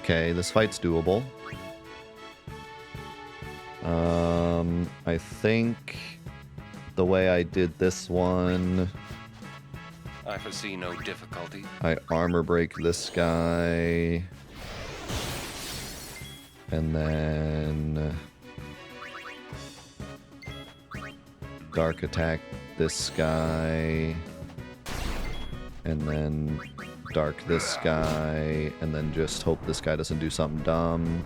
Okay, this fight's doable. I think the way I did this one, I foresee no difficulty. I armor break this guy, and then dark attack this guy, and then dark this guy, and then just hope this guy doesn't do something dumb.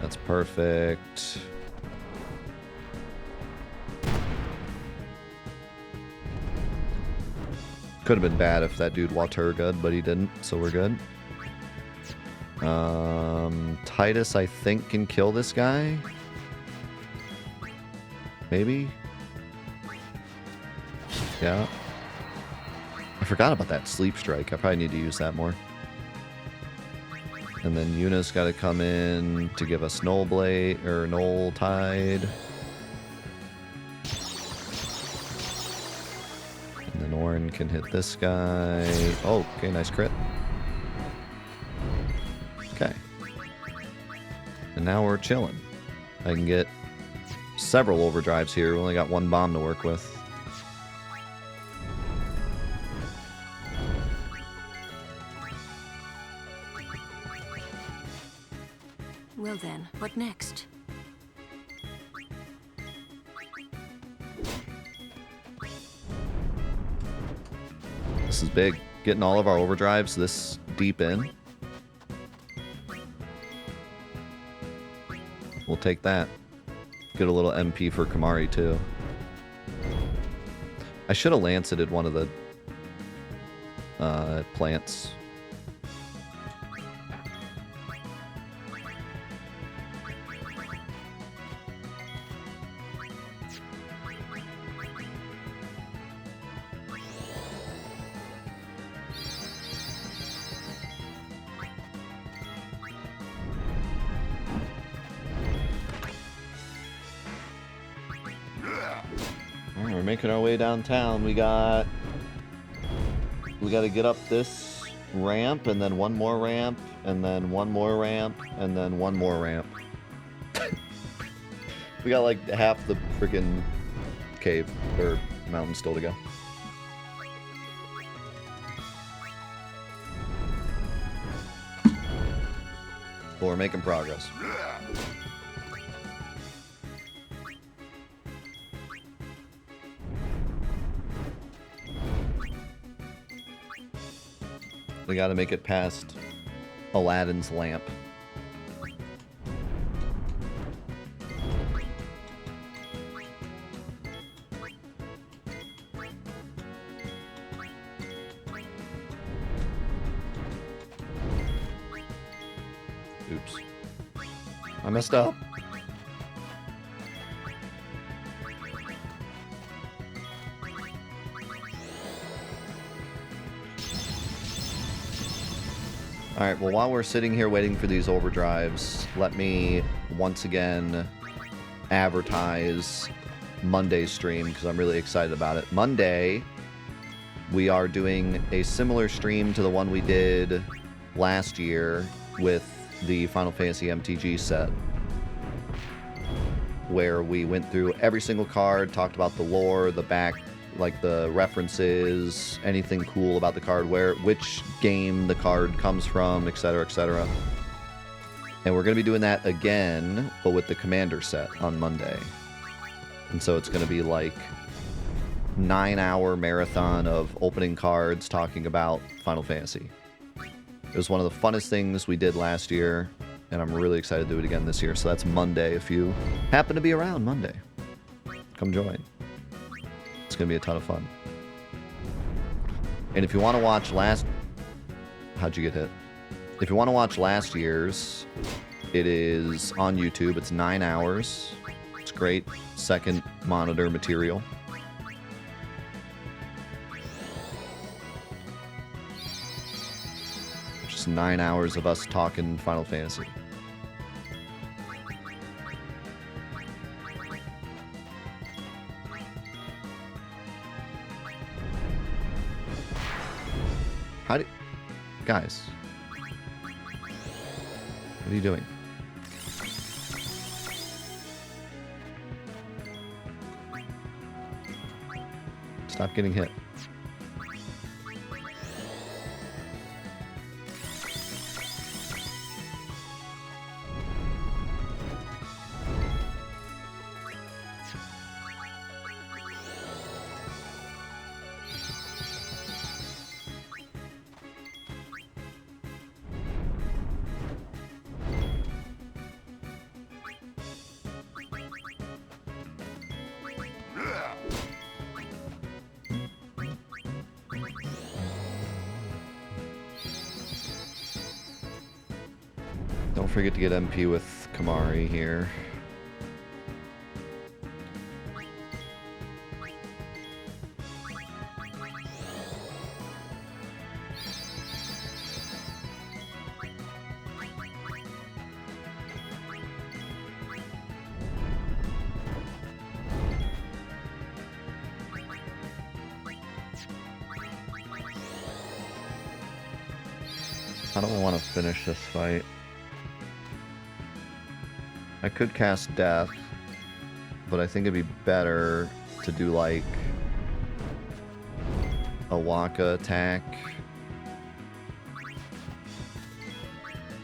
That's perfect. Could have been bad if that dude Watergud, but he didn't, so we're good. Titus, I think, can kill this guy. Maybe? Yeah. I forgot about that sleep strike. I probably need to use that more. And then Yuna's got to come in to give us Null Blade, or Null Tide. And then Orin can hit this guy. Oh, okay, nice crit. Okay. And now we're chilling. I can get several overdrives here. We only got one bomb to work with. Well then, what next? This is big. Getting all of our overdrives this deep in. We'll take that. Get a little MP for Kamari too. I should have lanceted one of the plants. We're making our way downtown. We got to get up this ramp, and then one more ramp, and then one more ramp, and then one more ramp. We got like half the freaking cave or mountain still to go. But we're making progress. We gotta make it past Aladdin's lamp. Oops. I messed up. Alright, well, while we're sitting here waiting for these overdrives, let me once again advertise Monday's stream, because I'm really excited about it. Monday, we are doing a similar stream to the one we did last year with the Final Fantasy MTG set, where we went through every single card, talked about the lore, the back, like the references, anything cool about the card, which game the card comes from, etc., etc. And we're going to be doing that again, but with the Commander set on Monday. And so it's going to be like 9-hour marathon of opening cards, talking about Final Fantasy. It was one of the funnest things we did last year, and I'm really excited to do it again this year. So that's Monday. If you happen to be around Monday, come join. It's going to be a ton of fun. And if you want to watch how'd you get hit? If you want to watch last year's, it is on YouTube. It's 9 hours. It's great second monitor material. Just 9 hours of us talking Final Fantasy. What are you doing? Stop getting hit. Don't forget to get MP with Kamari here. I don't want to finish this fight. I could cast Death, but I think it'd be better to do like a Waka attack.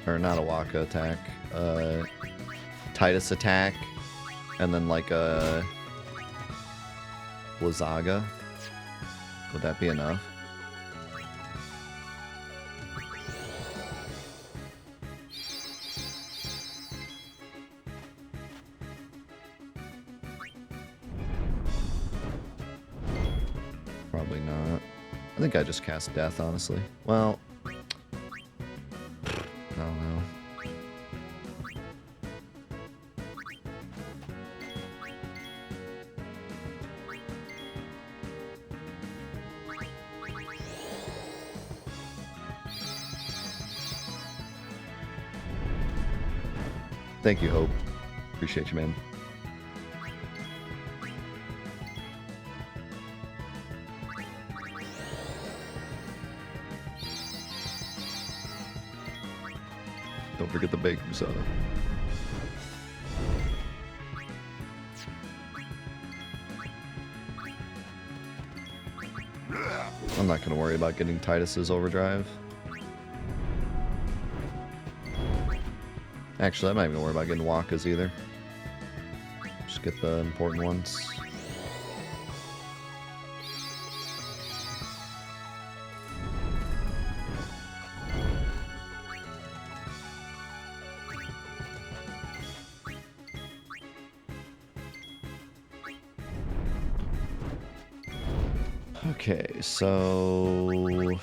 Or not a Waka attack, Titus attack, and then like a Blizzaga. Would that be enough? Probably not. I think I just cast Death, honestly. Well, I don't know. Thank you, Hope. Appreciate you, man. Don't forget the baking soda. I'm not going to worry about getting Titus's overdrive. Actually, I'm not even going to worry about getting Waka's either. Just get the important ones. Okay, so...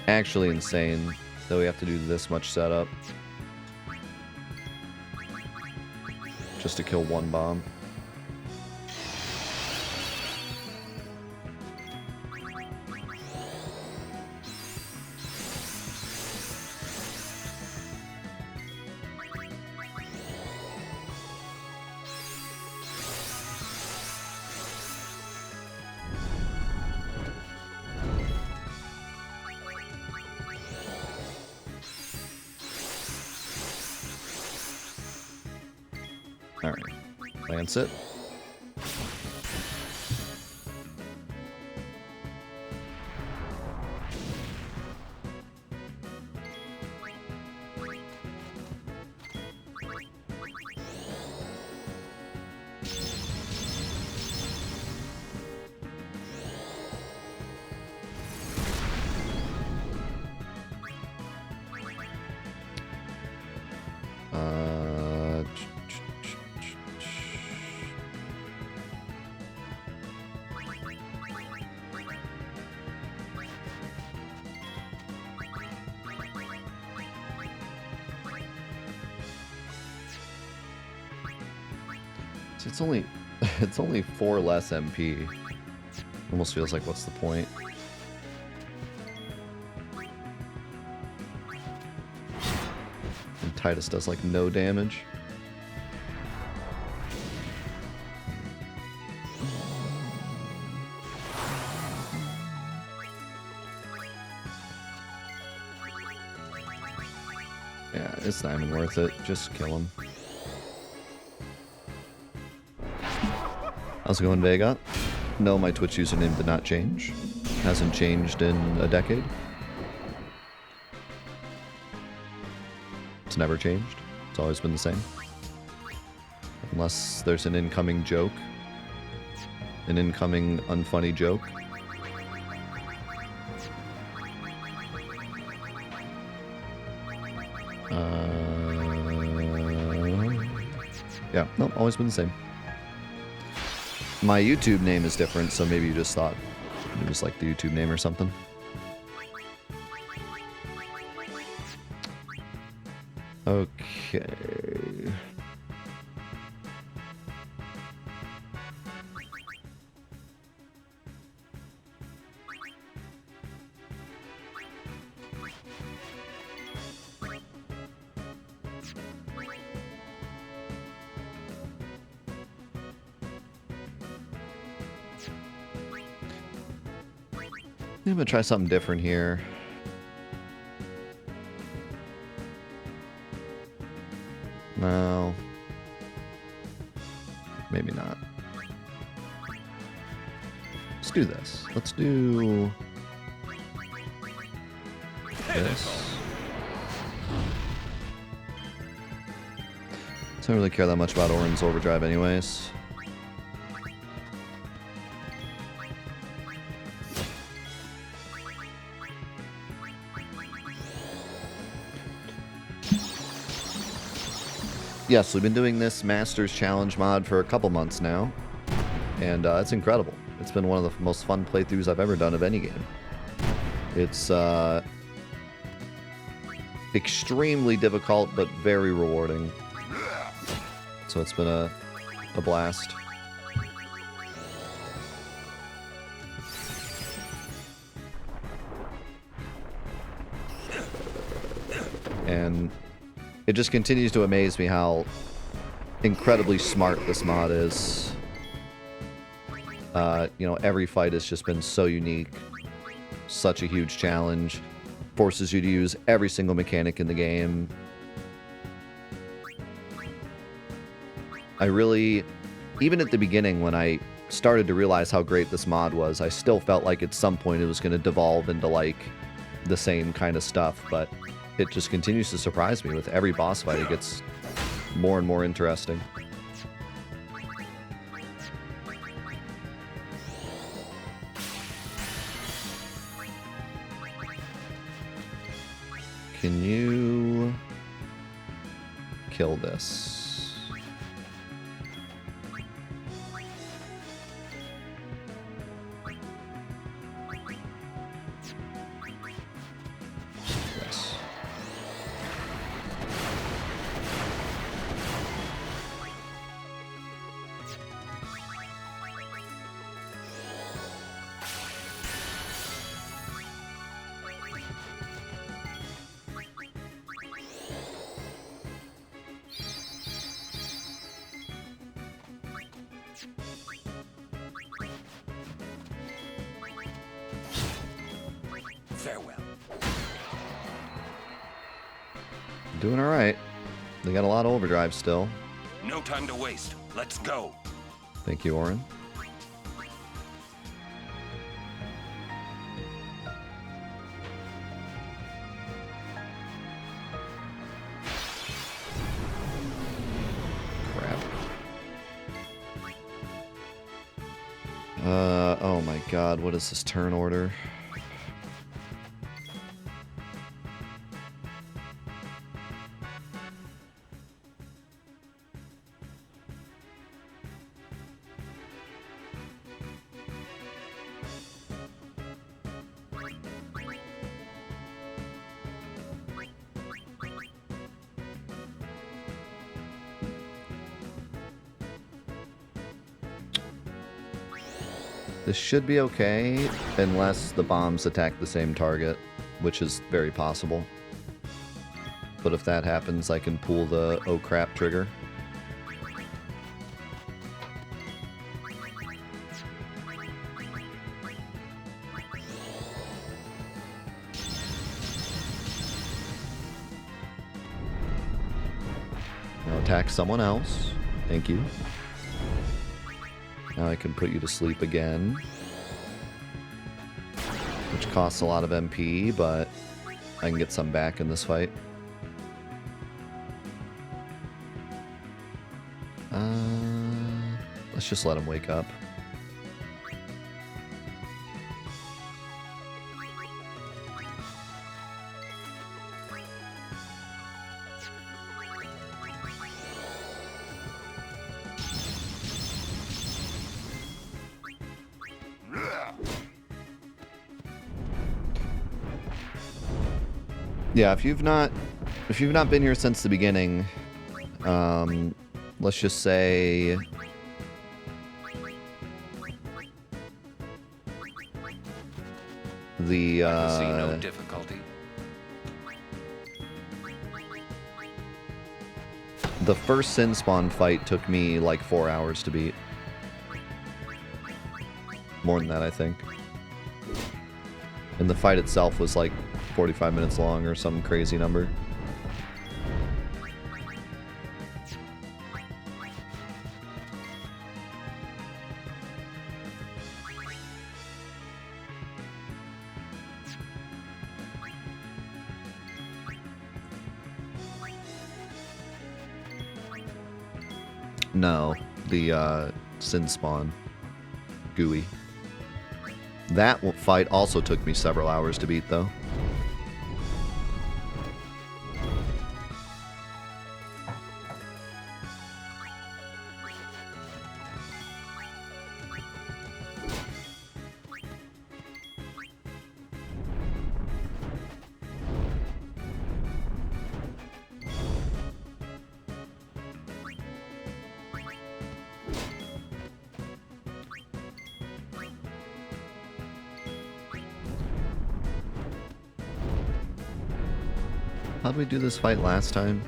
actually insane that we have to do this much setup just to kill one bomb. Alright, lance it. It's only it's only 4 less MP. Almost feels like what's the point? And Titus does like no damage. Yeah, it's not even worth it. Just kill him. How's it going, Vega? No, my Twitch username did not change. Hasn't changed in a decade. It's never changed. It's always been the same. Unless there's an incoming joke. An incoming unfunny joke. Yeah, no, always been the same. My YouTube name is different, so maybe you just thought it was like the YouTube name or something. Okay. I'm gonna try something different here. No. Maybe not. Let's do this. Let's do this. Don't really care that much about Orin's overdrive anyways. Yes, we've been doing this Masters Challenge mod for a couple months now, and it's incredible. It's been one of the most fun playthroughs I've ever done of any game. It's extremely difficult, but very rewarding. So it's been a blast. And it just continues to amaze me how incredibly smart this mod is. You know, every fight has just been so unique. Such a huge challenge. Forces you to use every single mechanic in the game. I really, even at the beginning when I started to realize how great this mod was, I still felt like at some point it was going to devolve into like the same kind of stuff, but it just continues to surprise me. With every boss fight, it gets more and more interesting. Can you kill this? Yes. Farewell. Doing all right. They got a lot of overdrive still. No time to waste. Let's go. Thank you, Orin. Crap. Oh my god, what is this turn order? This should be okay, unless the bombs attack the same target, which is very possible. But if that happens, I can pull the oh crap trigger. Now attack someone else. Thank you. Now I can put you to sleep again. Which costs a lot of MP, but I can get some back in this fight. Let's just let him wake up. Yeah, if you've not been here since the beginning, let's just say the See no difficulty. the first Sin Spawn fight took me like 4 hours to beat. More than that, I think. And the fight itself was like 45 minutes long or some crazy number. No, the Sin Spawn. Gooey. That fight also took me several hours to beat, though. How'd we do this fight last time?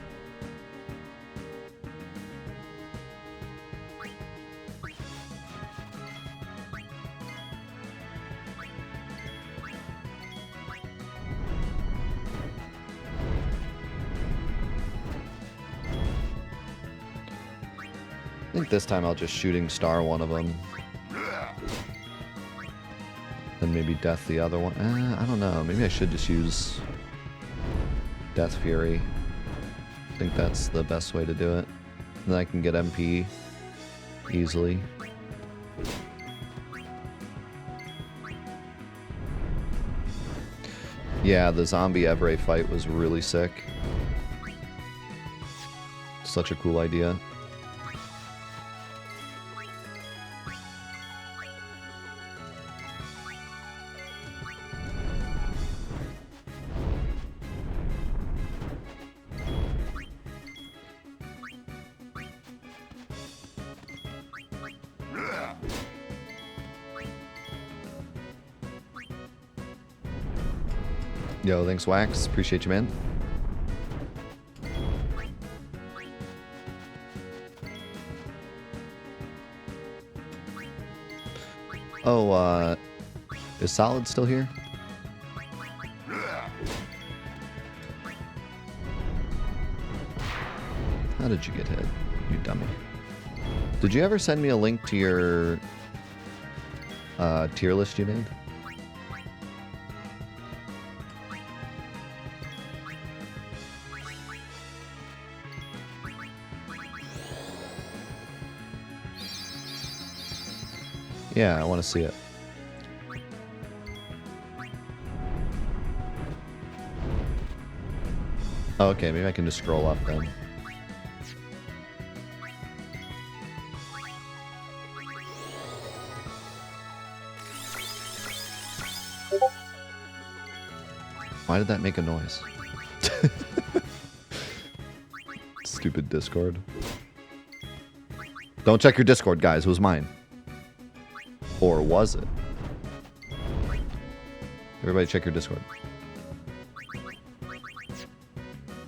I think this time I'll just shooting star one of them. Then maybe death the other one. I don't know. Maybe I should just use Death Fury. I think that's the best way to do it. Then I can get MP easily. Yeah, the zombie Evray fight was really sick. Such a cool idea. Yo, thanks Wax. Appreciate you, man. Oh, is Solid still here? How did you get hit, you dummy? Did you ever send me a link to your tier list you made? Yeah, I want to see it. Oh, okay, maybe I can just scroll up then. Why did that make a noise? Stupid Discord. Don't check your Discord, guys. It was mine. Or was it? Everybody check your Discord.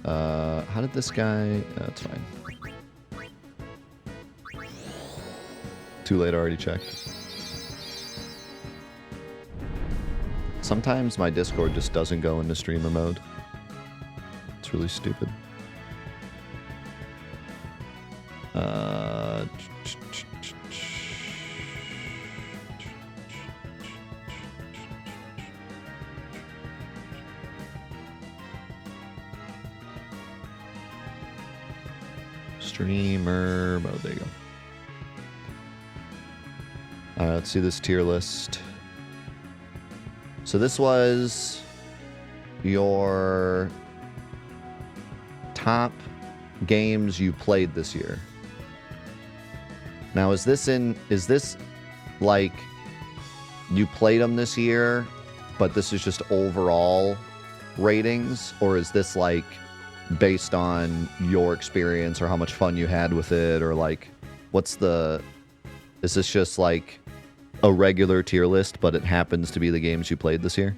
How did this guy... That's fine. Too late, I already checked. Sometimes my Discord just doesn't go into streamer mode. It's really stupid. Streamer mode, there you go. Alright, let's see this tier list. So this was your top games you played this year. Now, is this like you played them this year, but this is just overall ratings? Or is this like based on your experience or how much fun you had with it? Or like, is this just like a regular tier list, but it happens to be the games you played this year?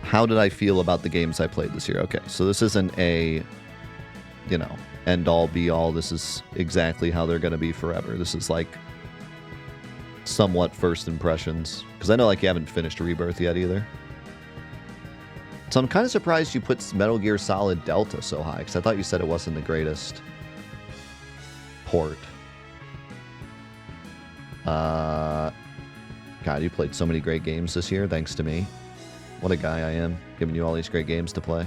How did I feel about the games I played this year? Okay, so this isn't a, you know, end all be all. This is exactly how they're going to be forever. This is like somewhat first impressions, because I know like you haven't finished Rebirth yet either. So I'm kind of surprised you put Metal Gear Solid Delta so high, because I thought you said it wasn't the greatest port. God, you played so many great games this year, thanks to me. What a guy I am, giving you all these great games to play.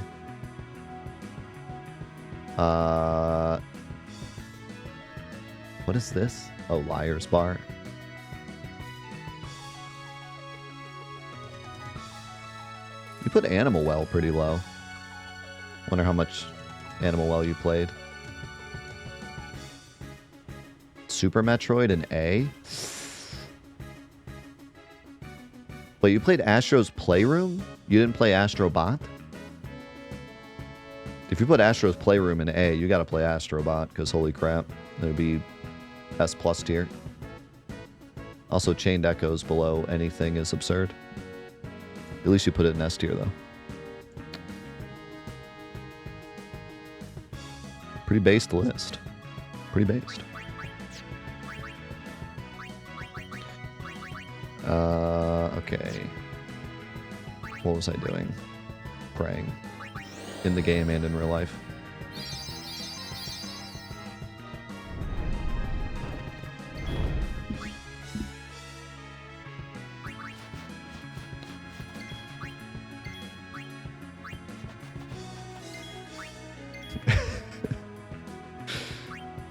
What is this? Oh, Liar's Bar. You put Animal Well pretty low. Wonder how much Animal Well you played. Super Metroid and A? Wait, you played Astro's Playroom? You didn't play Astro Bot? If you put Astro's Playroom in A, you gotta play Astro Bot, because holy crap, it would be S+ tier. Also, Chained Echoes below anything is absurd. At least you put it in S tier, though. Pretty based list. Pretty based. Okay. What was I doing? Praying. In the game and in real life.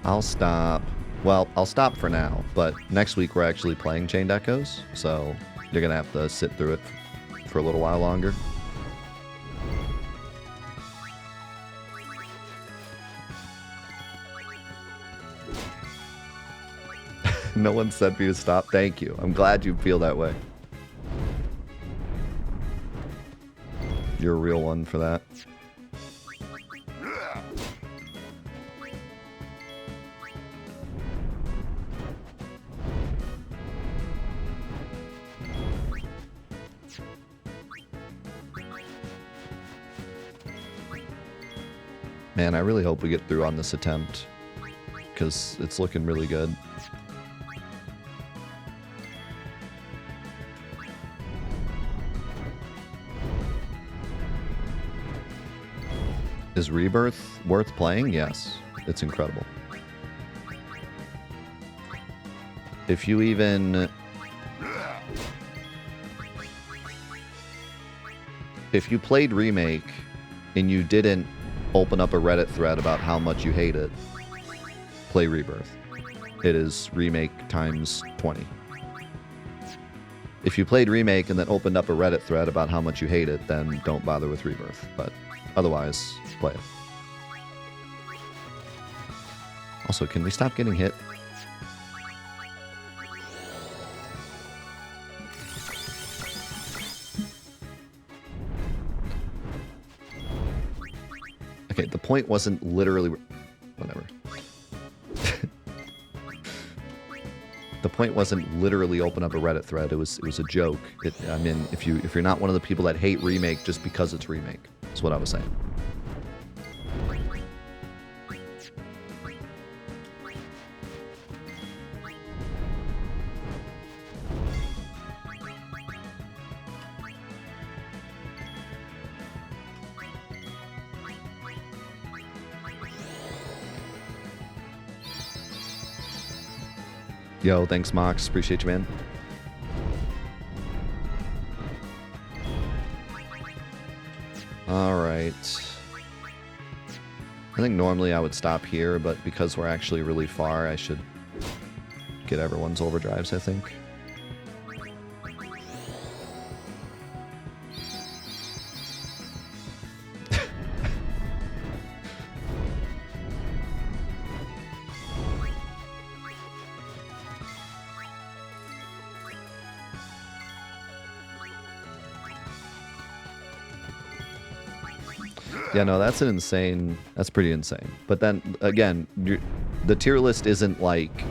I'll stop. Well, I'll stop for now, but next week we're actually playing Chained Echoes, so you're gonna have to sit through it for a little while longer. No one said for you to stop. Thank you. I'm glad you feel that way. You're a real one for that. Man, I really hope we get through on this attempt, because it's looking really good. Is Rebirth worth playing? Yes. It's incredible. If you even... If you played Remake and you didn't open up a Reddit thread about how much you hate it, play Rebirth. It is Remake times 20. If you played Remake and then opened up a Reddit thread about how much you hate it, then don't bother with Rebirth. But otherwise, play it. Also, can we stop getting hit? the point wasn't literally... Whatever. The point wasn't literally open up a Reddit thread. It was a joke. I mean, if you're not one of the people that hate remake just because it's remake, that's what I was saying. Yo, thanks, Mox. Appreciate you, man. All right. I think normally I would stop here, but because we're actually really far, I should get everyone's overdrives, I think. Yeah, no, that's pretty insane. But then, again, the tier list isn't like,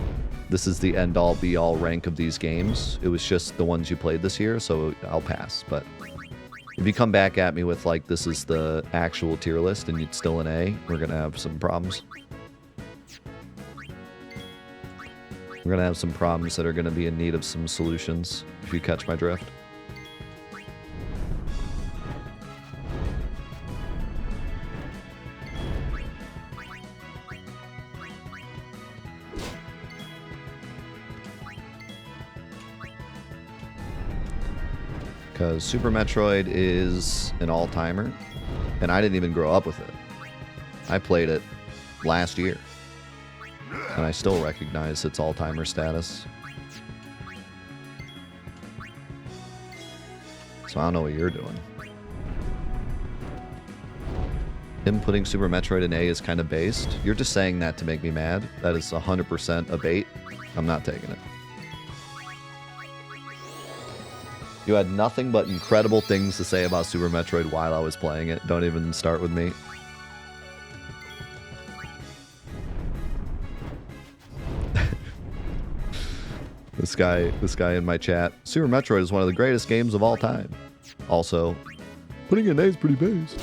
this is the end-all, be-all rank of these games. It was just the ones you played this year, so I'll pass. But if you come back at me with, like, this is the actual tier list and it's still an A, we're going to have some problems. We're going to have some problems that are going to be in need of some solutions, if you catch my drift. Because Super Metroid is an all-timer, and I didn't even grow up with it. I played it last year, and I still recognize its all-timer status. So I don't know what you're doing. Him putting Super Metroid in A is kind of based. You're just saying that to make me mad. That is 100% a bait. I'm not taking it. You had nothing but incredible things to say about Super Metroid while I was playing it. Don't even start with me. This guy in my chat. Super Metroid is one of the greatest games of all time. Also, putting in A is pretty based.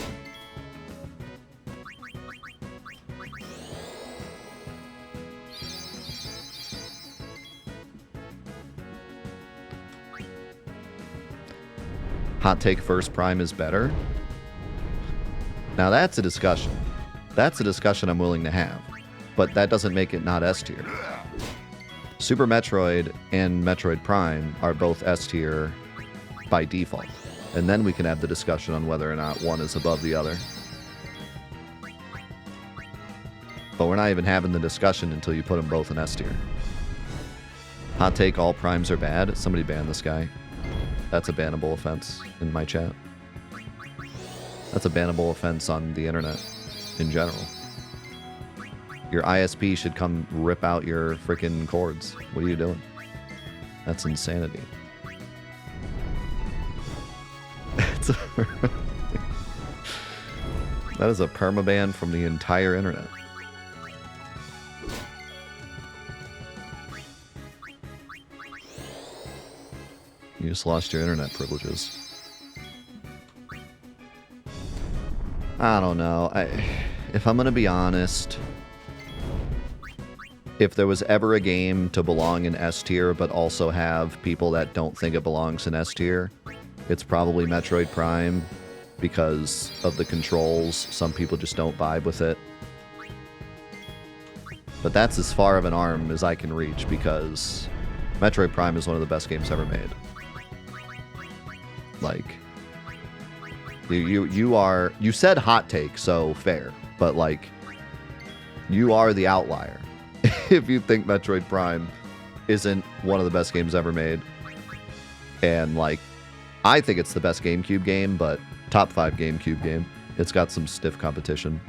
Hot take, First Prime is better. Now that's a discussion. That's a discussion I'm willing to have. But that doesn't make it not S tier. Super Metroid and Metroid Prime are both S tier by default. And then we can have the discussion on whether or not one is above the other. But we're not even having the discussion until you put them both in S tier. Hot take, all primes are bad. Somebody ban this guy. That's a bannable offense in my chat. That's a bannable offense on the internet in general. Your ISP should come rip out your freaking cords. What are you doing? That's insanity. That is a permaban from the entire internet. You just lost your internet privileges. I don't know. If I'm gonna be honest, if there was ever a game to belong in S tier but also have people that don't think it belongs in S tier, it's probably Metroid Prime because of the controls. Some people just don't vibe with it. But that's as far of an arm as I can reach because Metroid Prime is one of the best games ever made. Like, you said hot take, so fair, but like, you are the outlier if you think Metroid Prime isn't one of the best games ever made. And like, I think it's the best GameCube game, but top 5 GameCube game. It's got some stiff competition.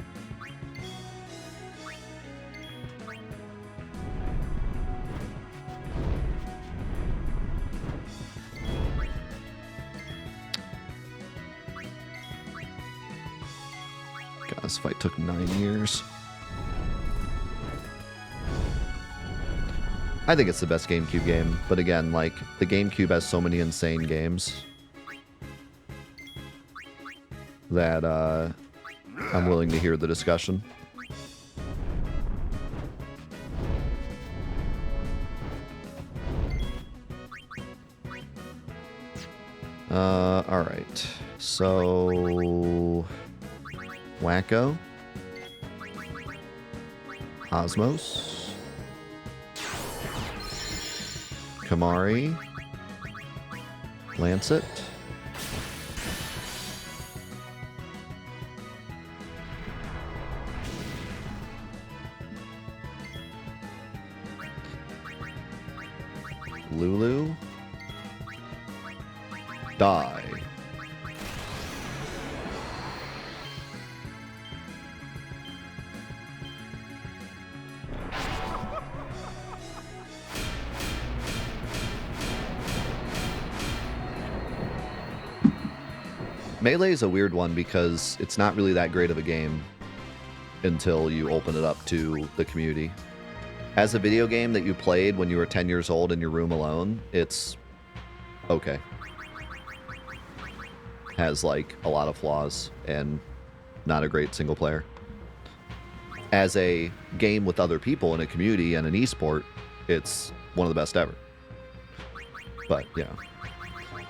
This fight took 9 years. I think it's the best GameCube game, but again, like, the GameCube has so many insane games that I'm willing to hear the discussion. Alright. So... Wacko. Osmos. Kamari. Lancet. Lulu. Die. Melee is a weird one because it's not really that great of a game until you open it up to the community. As a video game that you played when you were 10 years old in your room alone, it's okay. Has like a lot of flaws and not a great single player. As a game with other people in a community and an esport, it's one of the best ever. But yeah,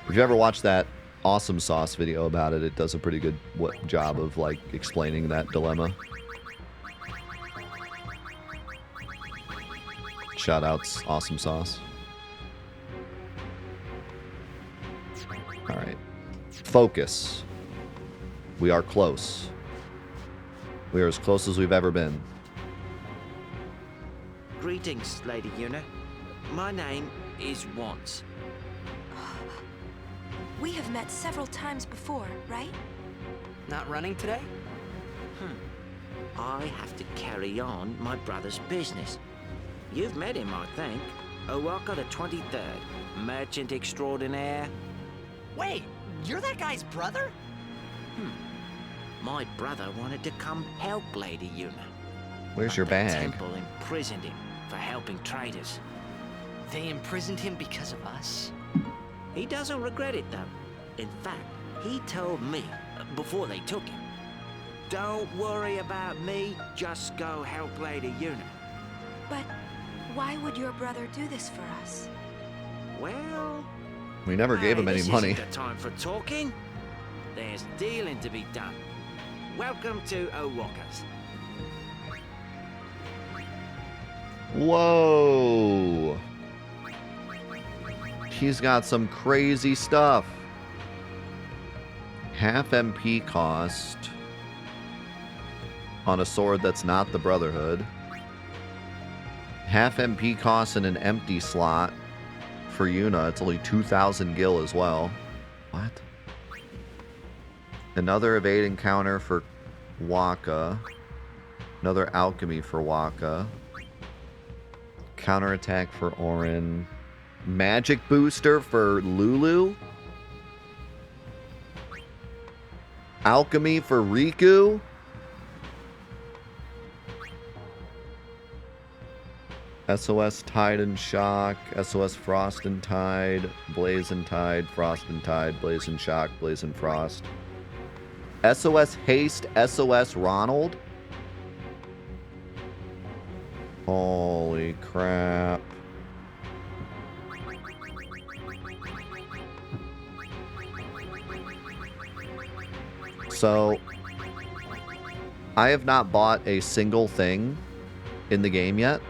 if you ever watched that Awesome Sauce video about it, it does a pretty good job of like explaining that dilemma. Shoutouts, Awesome Sauce. All right. Focus. We are close. We are as close as we've ever been. Greetings, Lady Yuna. My name is Once. We have met several times before, right? Not running today? I have to carry on my brother's business. You've met him, I think. Owaka the 23rd, merchant extraordinaire. Wait, you're that guy's brother? My brother wanted to come help Lady Yuna. Where's your The bag? temple imprisoned him for helping traders. They imprisoned him because of us? He doesn't regret it, though. In fact, he told me, before they took him, "Don't worry about me, just go help Lady Yuna." But why would your brother do this for us? Well... We never gave him any this money. Isn't the time for talking. There's dealing to be done. Welcome to Owaka's. Whoa! He's got some crazy stuff. Half MP cost on a sword that's not the Brotherhood. Half MP cost in an empty slot for Yuna. It's only 2,000 gil as well. What? Another evade encounter for Waka. Another alchemy for Waka. Counterattack for Orin. Magic booster for Lulu. Alchemy for Riku. SOS Tide and Shock. SOS Frost and Tide. Blaze and Tide. Frost and Tide. Blaze and Shock. Blaze and Frost. SOS Haste. SOS Ronald. Holy crap. So, I have not bought a single thing in the game yet.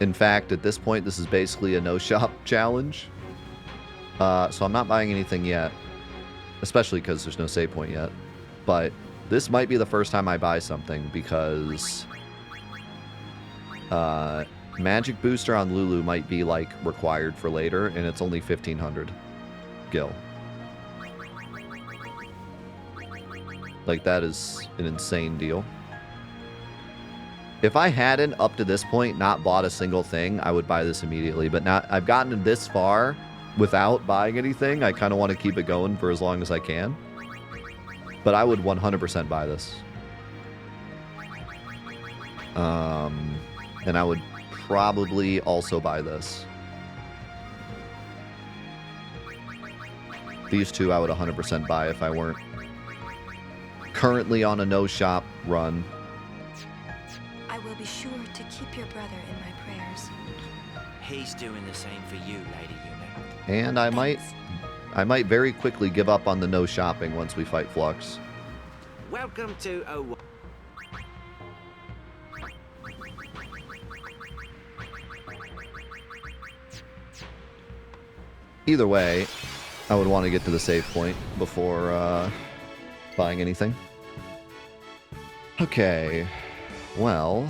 In fact, at this point, this is basically a no-shop challenge. So I'm not buying anything yet, especially because there's no save point yet. But this might be the first time I buy something because Magic Booster on Lulu might be like required for later, and it's only 1,500 gil. Like, that is an insane deal. If I hadn't, up to this point, not bought a single thing, I would buy this immediately. But now I've gotten this far without buying anything. I kind of want to keep it going for as long as I can. But I would 100% buy this. And I would probably also buy this. These two I would 100% buy if I weren't currently on a no-shop run. I will be sure to keep your brother in my prayers. He's doing the same for you, Lady Yuna. And I might very quickly give up on the no shopping once we fight Flux. Welcome to Either way, I would want to get to the save point before buying anything. Okay, well...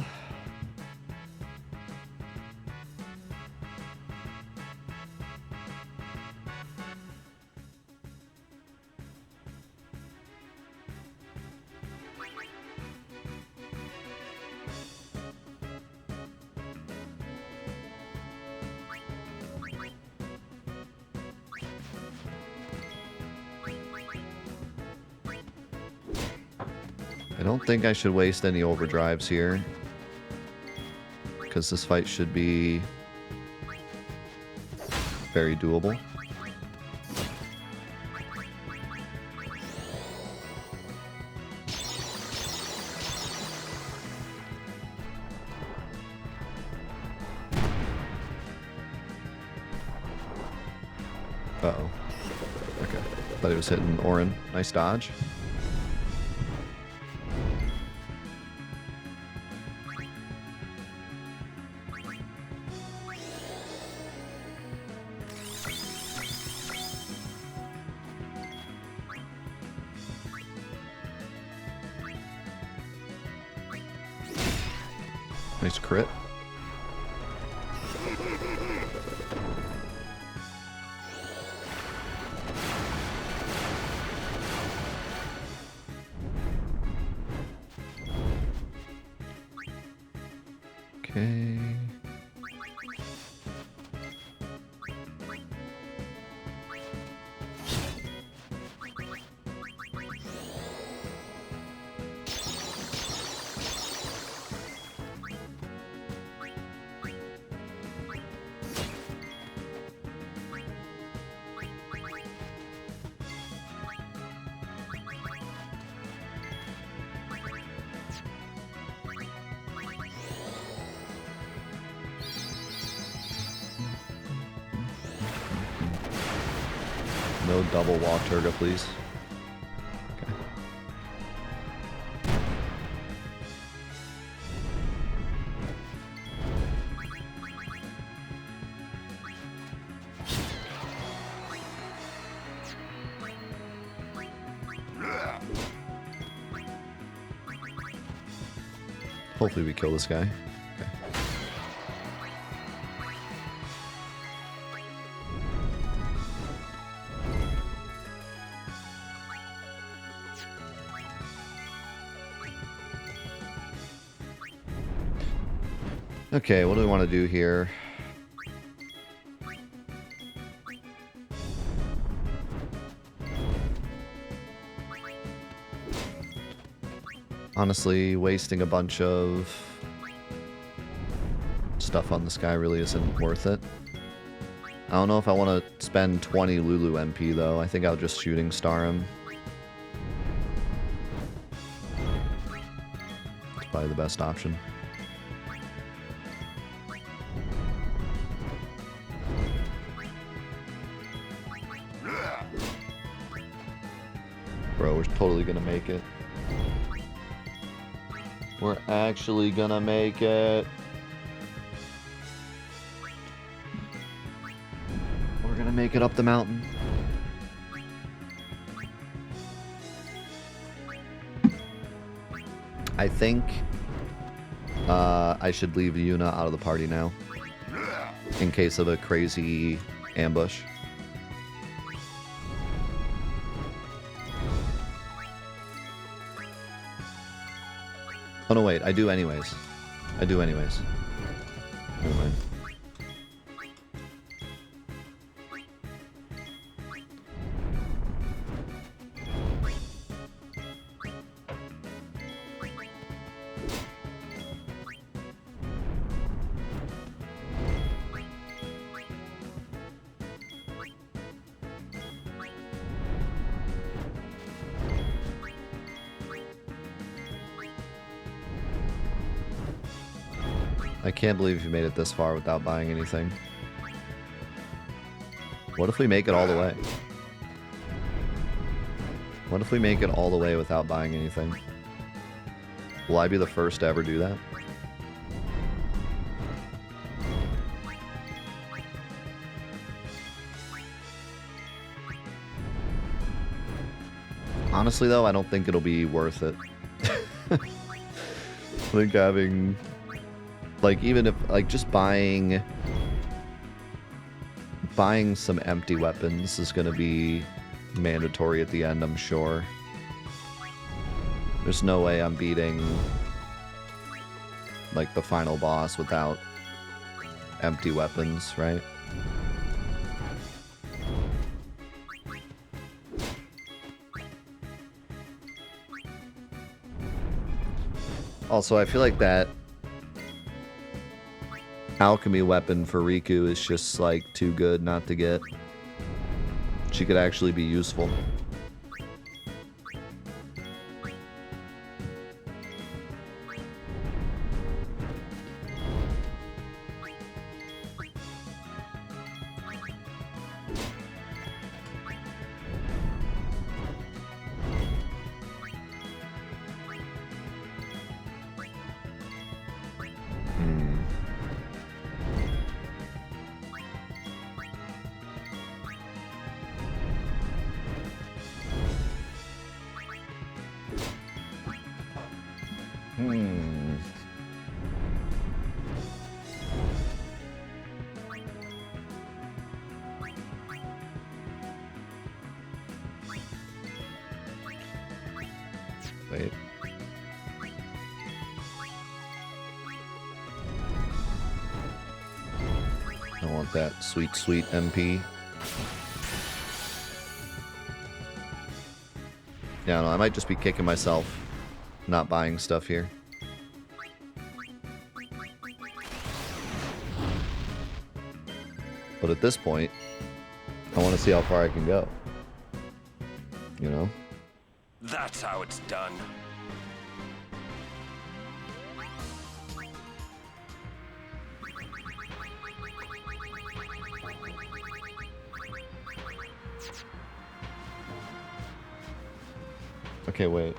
I don't think I should waste any overdrives here, because this fight should be very doable. Uh-oh. Okay. Thought he was hitting Orin. Nice dodge. Nice crit. Okay. No double walk Turga, please. Okay. Hopefully we kill this guy. Okay. Okay, what do we want to do here? Honestly, wasting a bunch of stuff on this guy really isn't worth it. I don't know if I want to spend 20 Lulu MP though. I think I'll just shooting star him. It's probably the best option. Bro, we're totally gonna make it. We're actually gonna make it. We're gonna make it up the mountain. I think I should leave Yuna out of the party now, in case of a crazy ambush. Oh no, wait, I do anyways. I do anyways. Never mind. I can't believe you made it this far without buying anything. What if we make it all the way? What if we make it all the way without buying anything? Will I be the first to ever do that? Honestly, though, I don't think it'll be worth it. I think having... Like, even if... Like, just buying some empty weapons is gonna be mandatory at the end, I'm sure. There's no way I'm beating, like, the final boss without empty weapons, right? Also, I feel like that alchemy weapon for Riku is just, like, too good not to get. She could actually be useful. Wait. I want that sweet, sweet MP. Yeah, no, I might just be kicking myself not buying stuff here. But at this point, I want to see how far I can go. You know? That's how it's done. Okay, wait.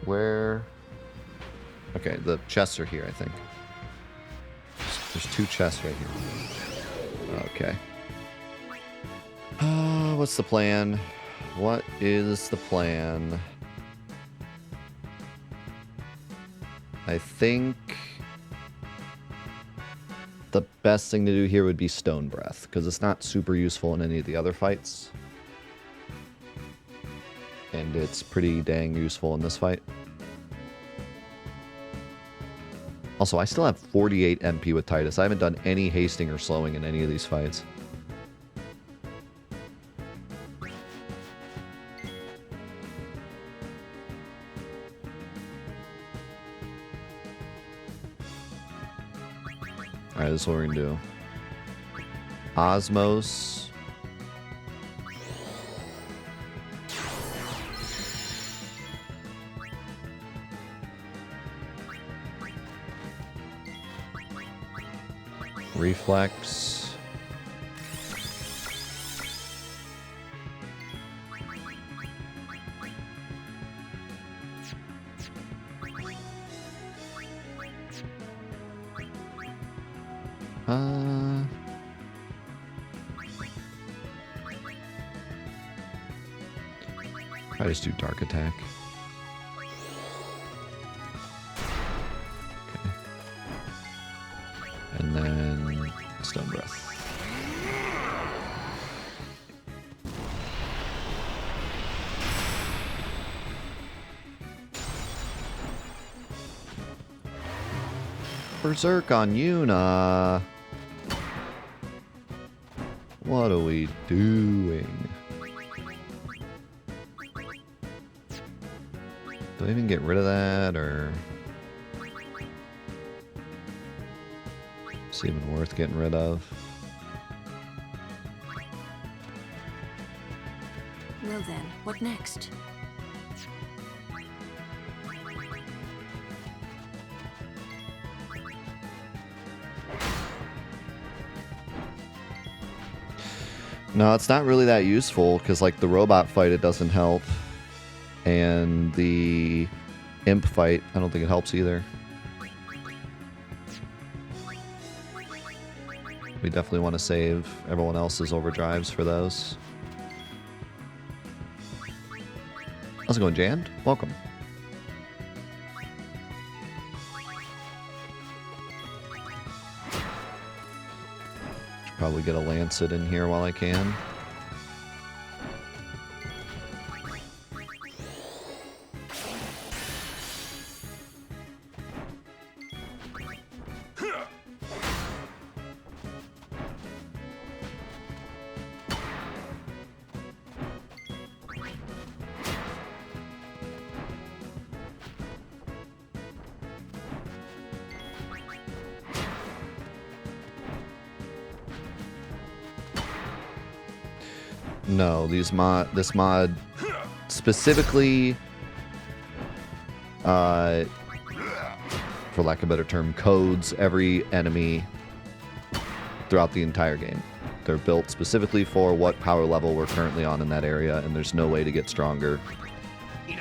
Where? Okay, the chests are here, I think. There's two chests right here. Okay. What's the plan? What is the plan? I think the best thing to do here would be Stone Breath, because it's not super useful in any of the other fights. And it's pretty dang useful in this fight. Also, I still have 48 MP with Titus. I haven't done any hasting or slowing in any of these fights. Alright, this is what we're gonna do. Osmos. Reflex. I just do Dark Attack. Okay. And then Stone Breath. Berserk on Yuna. What are we doing? Do I even get rid of that, or is it even worth getting rid of? Well then, what next? No, it's not really that useful, because, like, the robot fight, it doesn't help. And the imp fight, I don't think it helps either. We definitely want to save everyone else's overdrives for those. How's it going, Jan? Welcome. Should probably get a Lancet in here while I can. No, this mod specifically, for lack of a better term, codes every enemy throughout the entire game. They're built specifically for what power level we're currently on in that area, and there's no way to get stronger.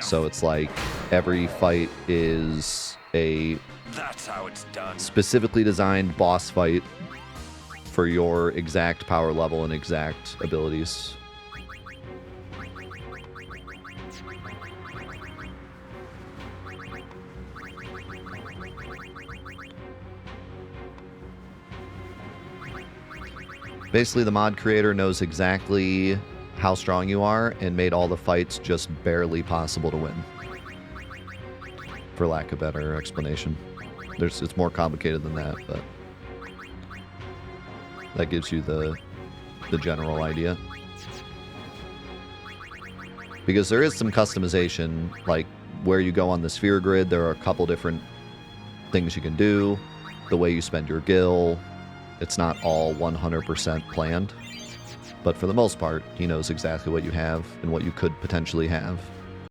So it's like every fight is a That's how it's done. specifically designed boss fight for your exact power level and exact abilities. Basically, the mod creator knows exactly how strong you are and made all the fights just barely possible to win. For lack of a better explanation. It's more complicated than that, but that gives you the general idea. Because there is some customization, like where you go on the sphere grid, there are a couple different things you can do. The way you spend your gil, it's not all 100% planned. But for the most part, he knows exactly what you have and what you could potentially have.